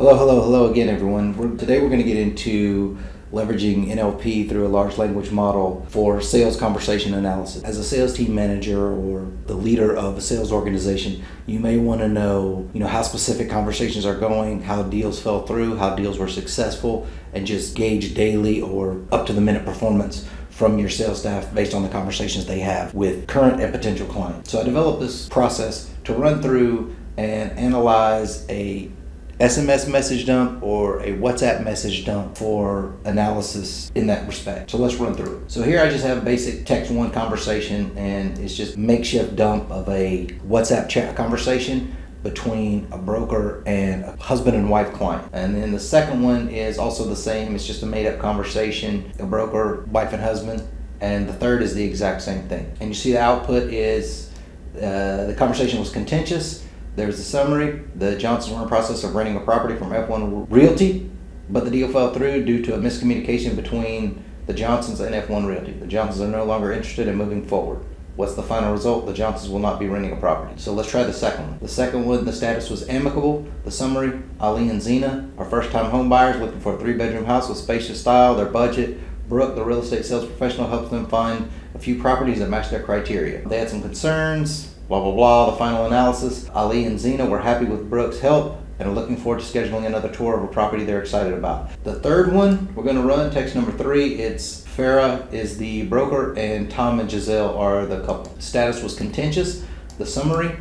Hello again, everyone. Today we're going to get into leveraging NLP through a large language model for sales conversation analysis. As a sales team manager or the leader of a sales organization, you may want to know, how specific conversations are going, how deals fell through, how deals were successful, and just gauge daily or up to the minute performance from your sales staff based on the conversations they have with current and potential clients. So I developed this process to run through and analyze a SMS message dump or a WhatsApp message dump for analysis in that respect. So let's run through it. So here I just have a basic text one conversation, and it's just makeshift dump of a WhatsApp chat conversation between a broker and a husband and wife client. And then the second one is also the same. It's just a made up conversation, a broker, wife and husband. And the third is the exact same thing. And you see the output is the conversation was contentious. There's the summary. The Johnsons were in the process of renting a property from F1 Realty, but the deal fell through due to a miscommunication between the Johnsons and F1 Realty. The Johnsons are no longer interested in moving forward. What's the final result? The Johnsons will not be renting a property. So let's try the second one. The second one, the status was amicable. The summary, Ali and Zena are first-time home buyers looking for a 3-bedroom house with spacious style, their budget. Brooke, the real estate sales professional, helps them find a few properties that match their criteria. They had some concerns. Blah, blah, blah, the final analysis. Ali and Zena were happy with Brooke's help and are looking forward to scheduling another tour of a property they're excited about. The third one, we're going to run text number 3. It's Farah is the broker and Tom and Giselle are the couple. Status was contentious. The summary,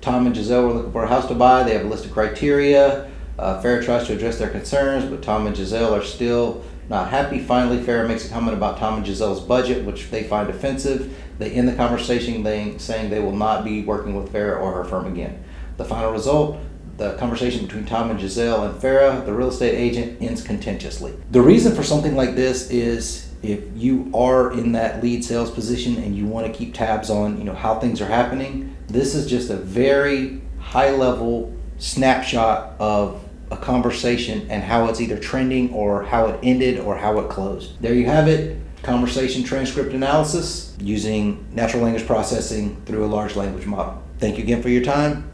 Tom and Giselle were looking for a house to buy. They have a list of criteria. Farah tries to address their concerns, but Tom and Giselle are still not happy. Finally, Farah makes a comment about Tom and Giselle's budget, which they find offensive. They end the conversation saying they will not be working with Farah or her firm again. The final result, the conversation between Tom and Giselle and Farah, the real estate agent, ends contentiously. The reason for something like this is if you are in that lead sales position and you want to keep tabs on how things are happening, this is just a very high level snapshot of a conversation and how it's either trending or how it ended or how it closed. There you have it. Conversation transcript analysis using natural language processing through a large language model. Thank you again for your time.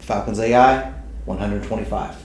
FalconsAI 125.